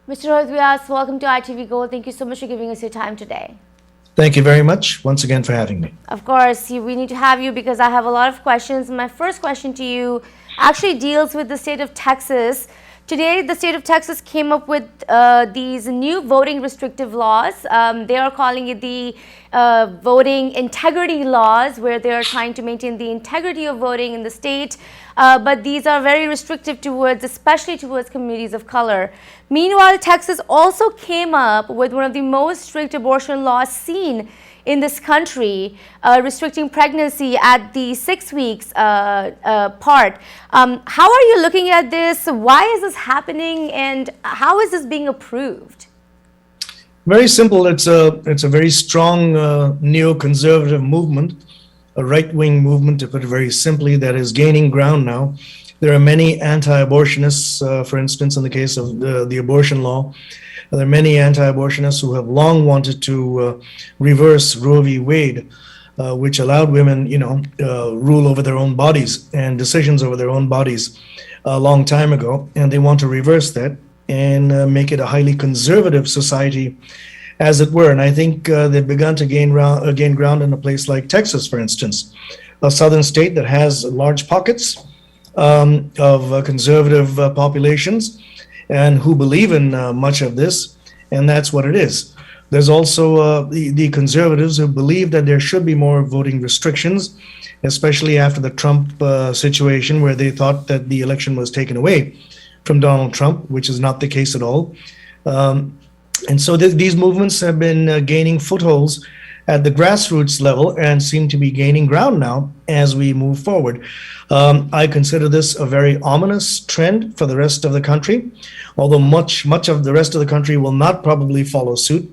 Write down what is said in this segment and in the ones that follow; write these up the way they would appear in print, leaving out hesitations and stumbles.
Mr. Rohit Vyas, welcome to ITV Gold. Thank you so much for giving us your time today. Thank you very much once again for having me. Of course, we need to have you because I have a lot of questions. My first question to you actually deals with the state of Texas. Today, the state of Texas came up with these new voting restrictive laws. They are calling it the voting integrity laws, where they are trying to maintain the integrity of voting in the state. But these are very restrictive towards, especially towards communities of color. Meanwhile, Texas also came up with one of the most strict abortion laws seen in this country, restricting pregnancy at the 6 weeks part. How are you looking at this? Why is this happening, and how is this being approved? Very simple. It's a very strong neoconservative movement, a right-wing movement, to put it very simply, that is gaining ground now. There are many anti-abortionists, for instance, in the case of the abortion law. There are many anti-abortionists who have long wanted to reverse Roe v. Wade, which allowed women, rule over their own bodies and decisions over their own bodies a long time ago. And they want to reverse that and make it a highly conservative society, as it were. And I think they've begun to gain ground in a place like Texas, for instance, a southern state that has large pockets of conservative populations and who believe in much of this, and that's what it is. There's also the conservatives who believe that there should be more voting restrictions, especially after the Trump situation, where they thought that the election was taken away from Donald Trump, which is not the case at all. And so these movements have been gaining footholds at the grassroots level and seem to be gaining ground now as we move forward. I consider this a very ominous trend for the rest of the country, although much of the rest of the country will not probably follow suit.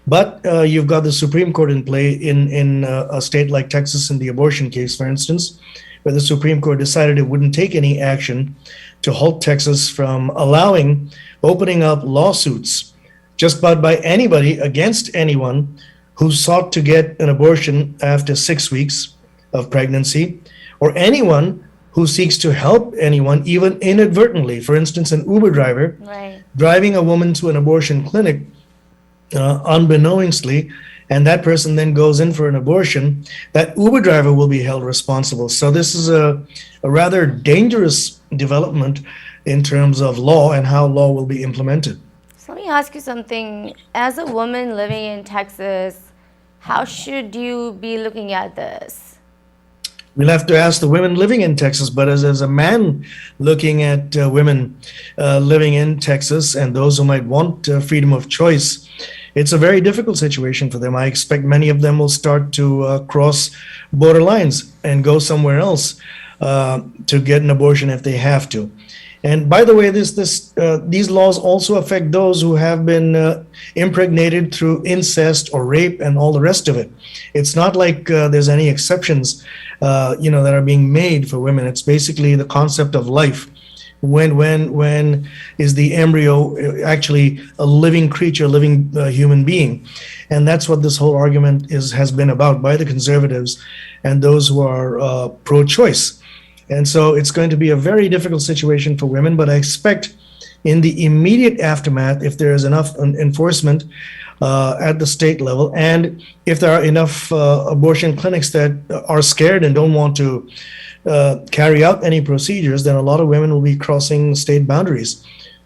But you've got the Supreme Court in play in a state like Texas in the abortion case, for instance, where the Supreme Court decided it wouldn't take any action to halt Texas from opening up lawsuits just about by anybody against anyone who sought to get an abortion after 6 weeks of pregnancy, or anyone who seeks to help anyone, even inadvertently. For instance, an Uber driver driving a woman to an abortion clinic unbeknownstly, and that person then goes in for an abortion, that Uber driver will be held responsible. So this is a rather dangerous development in terms of law and how law will be implemented. So let me ask you something. As a woman living in Texas, how should you be looking at this? We'll have to ask the women living in Texas, but as a man looking at women living in Texas and those who might want freedom of choice, it's a very difficult situation for them. I expect many of them will start to cross border lines and go somewhere else to get an abortion if they have to. And by the way, these laws also affect those who have been impregnated through incest or rape and all the rest of it. It's not like there's any exceptions, that are being made for women. It's basically the concept of life. When is the embryo actually a living creature, living human being? And that's what this whole argument has been about by the conservatives and those who are pro-choice. And so it's going to be a very difficult situation for women, but I expect in the immediate aftermath, if there is enough enforcement at the state level, and if there are enough abortion clinics that are scared and don't want to carry out any procedures, then a lot of women will be crossing state boundaries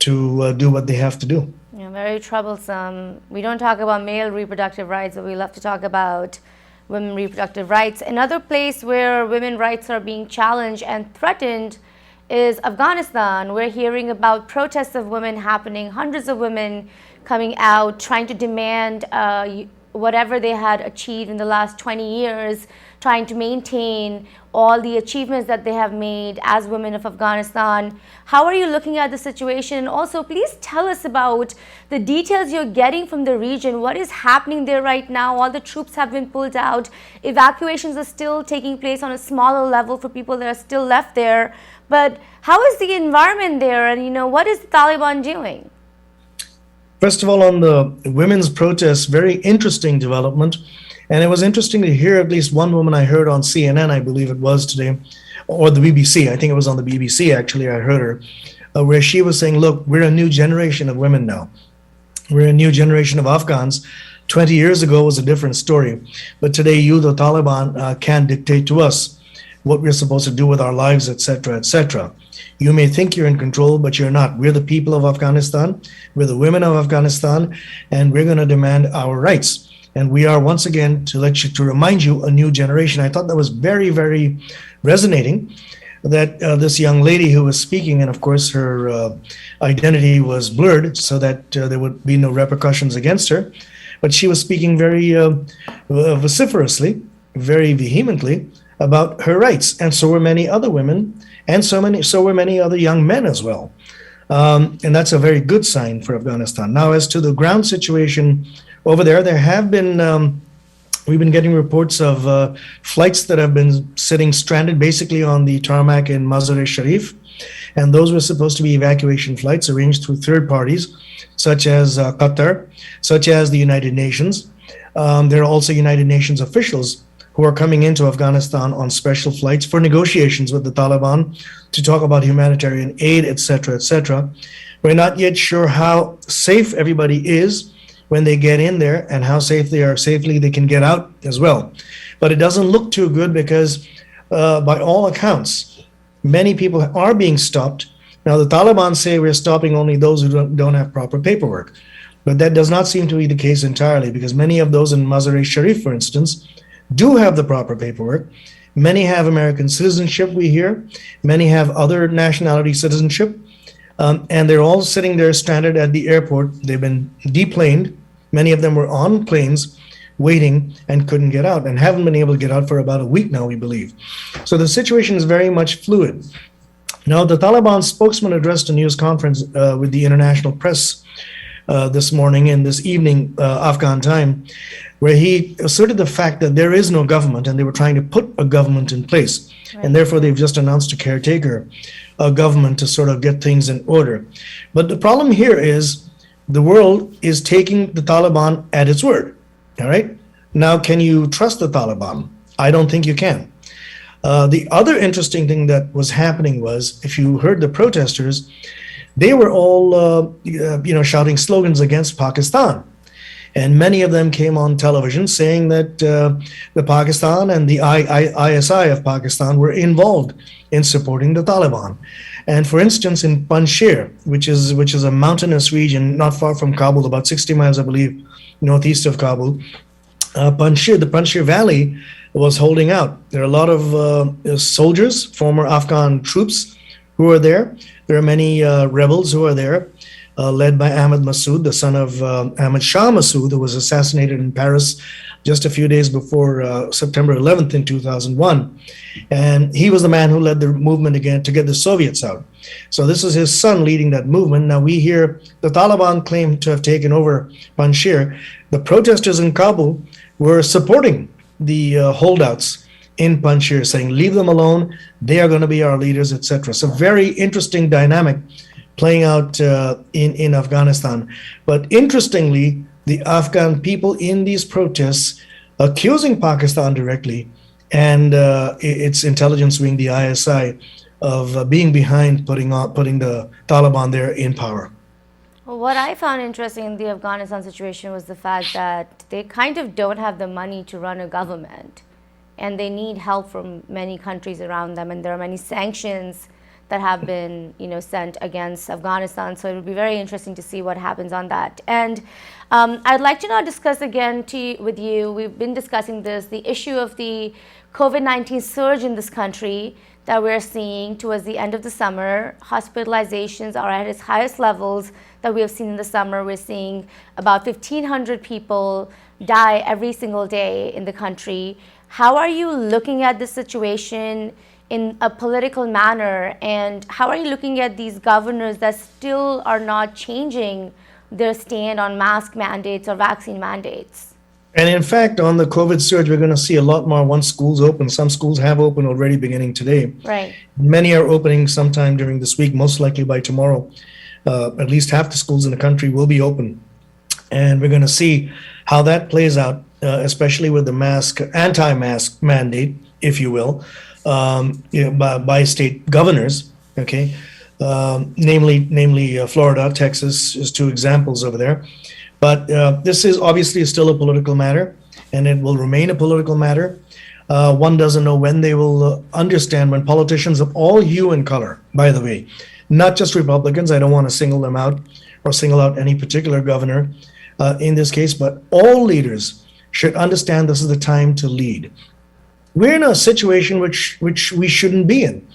to do what they have to do. Yeah, very troublesome. We don't talk about male reproductive rights, but we love to talk about women reproductive rights. Another place where women's rights are being challenged and threatened is Afghanistan. We're hearing about protests of women happening, hundreds of women coming out trying to demand whatever they had achieved in the last 20 years, trying to maintain all the achievements that they have made as women of Afghanistan. How are you looking at the situation? And also, please tell us about the details you're getting from the region. What is happening there right now? All the troops have been pulled out. Evacuations are still taking place on a smaller level for people that are still left there. But how is the environment there? And, what is the Taliban doing? First of all, on the women's protests, very interesting development. And it was interesting to hear at least one woman I heard on CNN, I believe it was today, or the BBC. I think it was on the BBC, actually, I heard her, where she was saying, look, we're a new generation of women now. We're a new generation of Afghans. 20 years ago was a different story. But today, you, the Taliban, can dictate to us what we're supposed to do with our lives, etc., etc. You may think you're in control, but you're not. We're the people of Afghanistan. We're the women of Afghanistan, and we're going to demand our rights. And we are, once again, to remind you, a new generation. I thought that was very, very resonating, that this young lady who was speaking, and of course her identity was blurred so that there would be no repercussions against her, but she was speaking very vociferously, very vehemently about her rights, and so were many other women, and so were many other young men as well. And that's a very good sign for Afghanistan. Now, as to the ground situation over there, we've been getting reports of flights that have been sitting stranded basically on the tarmac in Mazar-e-Sharif. And those were supposed to be evacuation flights arranged through third parties, such as Qatar, such as the United Nations. There are also United Nations officials who are coming into Afghanistan on special flights for negotiations with the Taliban to talk about humanitarian aid, etc., etc. We're not yet sure how safe everybody is when they get in there and how safely they can get out as well. But it doesn't look too good because by all accounts, many people are being stopped. Now, the Taliban say we're stopping only those who don't have proper paperwork. But that does not seem to be the case entirely, because many of those in Mazar-e-Sharif, for instance, do have the proper paperwork. Many have American citizenship, we hear. Many have other nationality citizenship. And they're all sitting there stranded at the airport. They've been deplaned. Many of them were on planes waiting and couldn't get out, and haven't been able to get out for about a week now, we believe. So the situation is very much fluid. Now, the Taliban spokesman addressed a news conference with the international press this morning and this evening, Afghan time, where he asserted the fact that there is no government and they were trying to put a government in place. Right. And therefore, they've just announced a caretaker government to sort of get things in order. But the problem here is the world is taking the Taliban at its word. All right. Now, can you trust the Taliban? I don't think you can. The other interesting thing that was happening was, if you heard the protesters, they were all, shouting slogans against Pakistan. And many of them came on television saying that the Pakistan and the ISI of Pakistan were involved in supporting the Taliban. And for instance, in Panjshir, which is a mountainous region not far from Kabul, about 60 miles, I believe, northeast of Kabul, the Panjshir Valley was holding out. There are a lot of soldiers, former Afghan troops who are there. There are many rebels who are there, led by Ahmad Massoud, the son of Ahmad Shah Massoud, who was assassinated in Paris just a few days before September 11th in 2001. And he was the man who led the movement again to get the Soviets out. So this is his son leading that movement. Now we hear the Taliban claim to have taken over Panjshir. The protesters in Kabul were supporting the holdouts in Panjshir, saying, leave them alone, they are going to be our leaders, etc. So very interesting dynamic playing out in Afghanistan. But interestingly, the Afghan people in these protests accusing Pakistan directly and its intelligence wing, the ISI, of being behind putting the Taliban there in power. Well, what I found interesting in the Afghanistan situation was the fact that they kind of don't have the money to run a government, and they need help from many countries around them, and there are many sanctions that have been, sent against Afghanistan. So it will be very interesting to see what happens on that. And I'd like to now discuss again with you, we've been discussing this, the issue of the COVID-19 surge in this country that we're seeing towards the end of the summer. Hospitalizations are at its highest levels that we have seen in the summer. We're seeing about 1,500 people die every single day in the country. How are you looking at this situation in a political manner, and how are you looking at these governors that still are not changing their stand on mask mandates or vaccine mandates? And in fact, on the COVID surge, we're going to see a lot more once schools open. Some schools have opened already beginning today. Right. Many are opening sometime during this week, most likely by tomorrow. At least half the schools in the country will be open. And we're going to see how that plays out, especially with the anti-mask mandate, if you will. by state governors. Okay, namely Florida, Texas is two examples over there. But this is obviously still a political matter, and it will remain a political matter. One doesn't know when they will understand, when politicians of all hue and color, by the way, not just Republicans, I don't want to single them out or single out any particular governor in this case, but all leaders should understand this is the time to lead. We're in a situation which we shouldn't be in.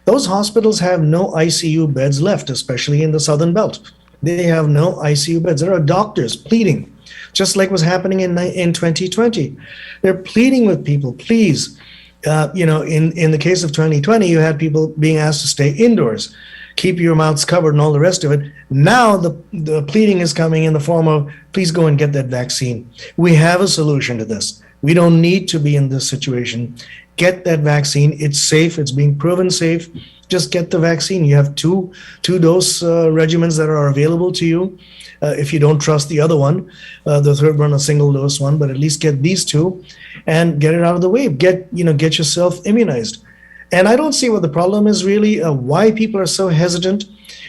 Those hospitals have no ICU beds left, especially in the Southern Belt. They have no ICU beds. There are doctors pleading, just like was happening in 2020. They're pleading with people, please. In the case of 2020, you had people being asked to stay indoors, keep your mouths covered and all the rest of it. Now the pleading is coming in the form of, please go and get that vaccine. We have a solution to this. We don't need to be in this situation. Get that vaccine. It's safe. It's being proven safe. Just get the vaccine. You have two dose regimens that are available to you. If you don't trust the other one, the third one, a single dose one, but at least get these two and get it out of the way. Get yourself immunized. And I don't see what the problem is really, why people are so hesitant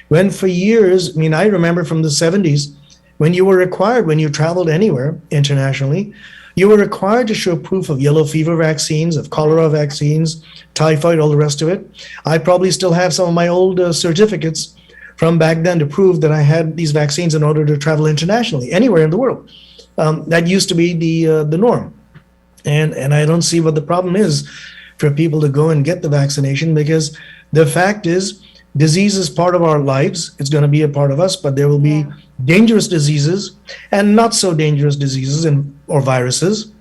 when for years, I remember from the 70s, when you were required, when you traveled anywhere internationally, you were required to show proof of yellow fever vaccines, of cholera vaccines, typhoid, all the rest of it. I probably still have some of my old certificates from back then to prove that I had these vaccines in order to travel internationally, anywhere in the world. That used to be the norm. And I don't see what the problem is for people to go and get the vaccination, because the fact is, disease is part of our lives. It's going to be a part of us, but there will be dangerous diseases and not so dangerous diseases or viruses.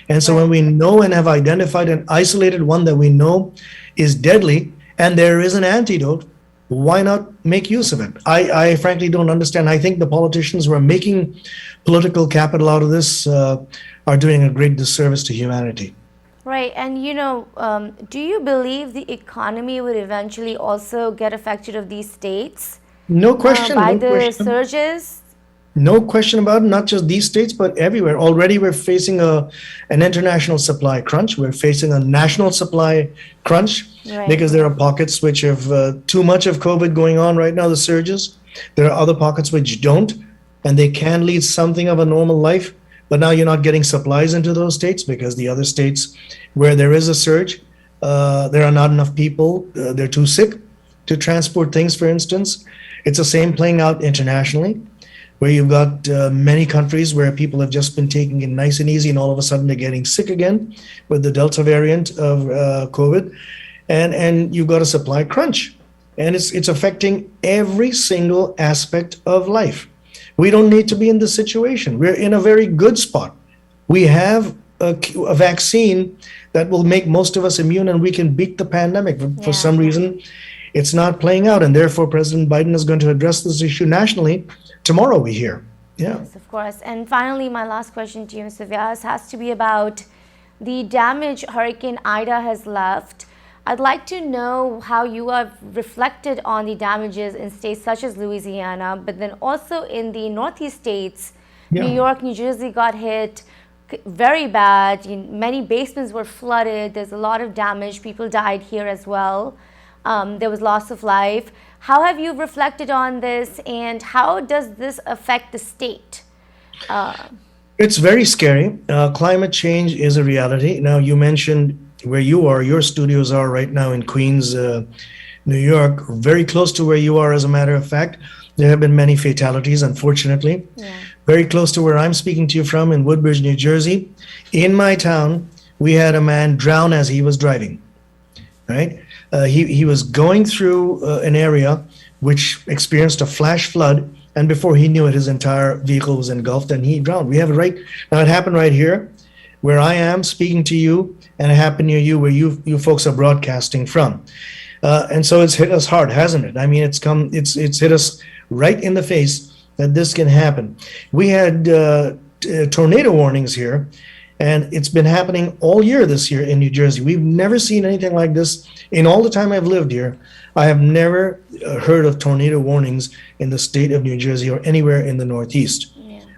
And so when we know and have identified and isolated one that we know is deadly and there is an antidote, why not make use of it? I frankly don't understand. I think the politicians who are making political capital out of this are doing a great disservice to humanity. Right. And, do you believe the economy would eventually also get affected of these states? No question. By the surges? No question about it. Not just these states, but everywhere. Already we're facing an international supply crunch. We're facing a national supply crunch because there are pockets which have too much of COVID going on right now, the surges. There are other pockets which don't, and they can lead something of a normal life. But now you're not getting supplies into those states because the other states where there is a surge, there are not enough people. They're too sick to transport things, for instance. It's the same playing out internationally, where you've got many countries where people have just been taking it nice and easy, and all of a sudden they're getting sick again with the Delta variant of COVID, and you've got a supply crunch, and it's affecting every single aspect of life. We don't need to be in this situation. We're in a very good spot. We have a vaccine that will make most of us immune, and we can beat the pandemic. For some reason, it's not playing out, and therefore President Biden is going to address this issue nationally tomorrow, we hear. Yes, of course. And finally, my last question to you, Mr. Vyas, has to be about the damage Hurricane Ida has left. I'd like to know how you have reflected on the damages in states such as Louisiana, but then also in the Northeast states. New York, New Jersey got hit very bad. Many basements were flooded. There's a lot of damage. People died here as well. There was loss of life. How have you reflected on this, and how does this affect the state? It's very scary. Climate change is a reality. Now, you mentioned where you are, your studios are right now in Queens, New York, very close to where you are, as a matter of fact. There have been many fatalities, unfortunately. Very close to where I'm speaking to you from, in Woodbridge, New Jersey. In my town, we had a man drown as he was driving, right? He was going through an area which experienced a flash flood, and before he knew it, his entire vehicle was engulfed and he drowned. We have it right now. It happened right here where I am speaking to you, and it happened near you where you folks are broadcasting from. And so it's hit us hard, hasn't it? I mean, it's hit us right in the face that this can happen. We had tornado warnings here, and it's been happening all year this year in New Jersey. We've never seen anything like this in all the time I've lived here. I have never heard of tornado warnings in the state of New Jersey or anywhere in the Northeast.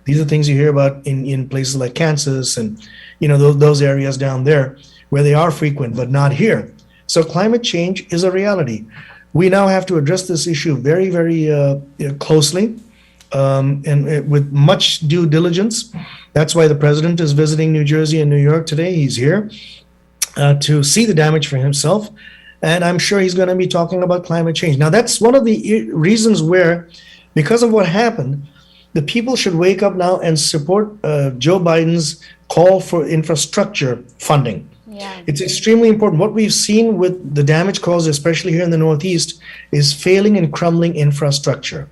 These are things you hear about in places like Kansas and those areas down there where they are frequent, but not here. So climate change is a reality. We now have to address this issue very, very closely and with much due diligence. That's why the president is visiting New Jersey and New York today. He's here to see the damage for himself. And I'm sure he's going to be talking about climate change. Now, that's one of the reasons where, because of what happened, the people should wake up now and support Joe Biden's call for infrastructure funding. Yeah. It's extremely important. What we've seen with the damage caused, especially here in the Northeast, is failing and crumbling infrastructure.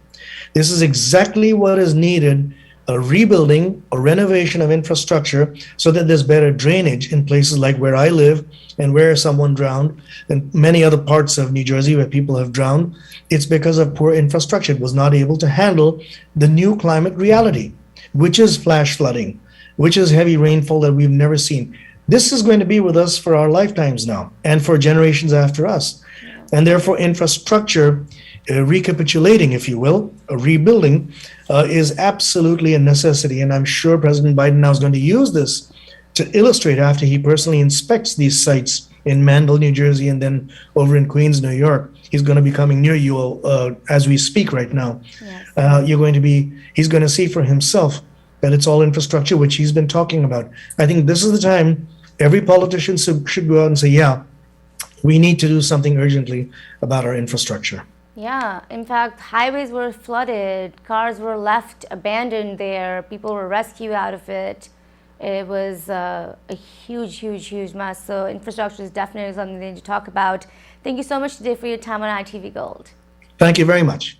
This is exactly what is needed, a rebuilding or renovation of infrastructure so that there's better drainage in places like where I live and where someone drowned and many other parts of New Jersey where people have drowned. It's because of poor infrastructure. It was not able to handle the new climate reality, which is flash flooding, which is heavy rainfall that we've never seen. This is going to be with us for our lifetimes now and for generations after us. And therefore, infrastructure recapitulating, if you will, a rebuilding, is absolutely a necessity. And I'm sure President Biden now is going to use this to illustrate after he personally inspects these sites in Mandel, New Jersey, and then over in Queens, New York. He's going to be coming near you as we speak right now. Yes. He's going to see for himself that it's all infrastructure, which he's been talking about. I think this is the time every politician should go out and say, yeah, we need to do something urgently about our infrastructure. Yeah, in fact, highways were flooded, cars were left abandoned there, people were rescued out of it. It was a huge, huge, huge mess. So infrastructure is definitely something they need to talk about. Thank you so much today for your time on ITV Gold. Thank you very much.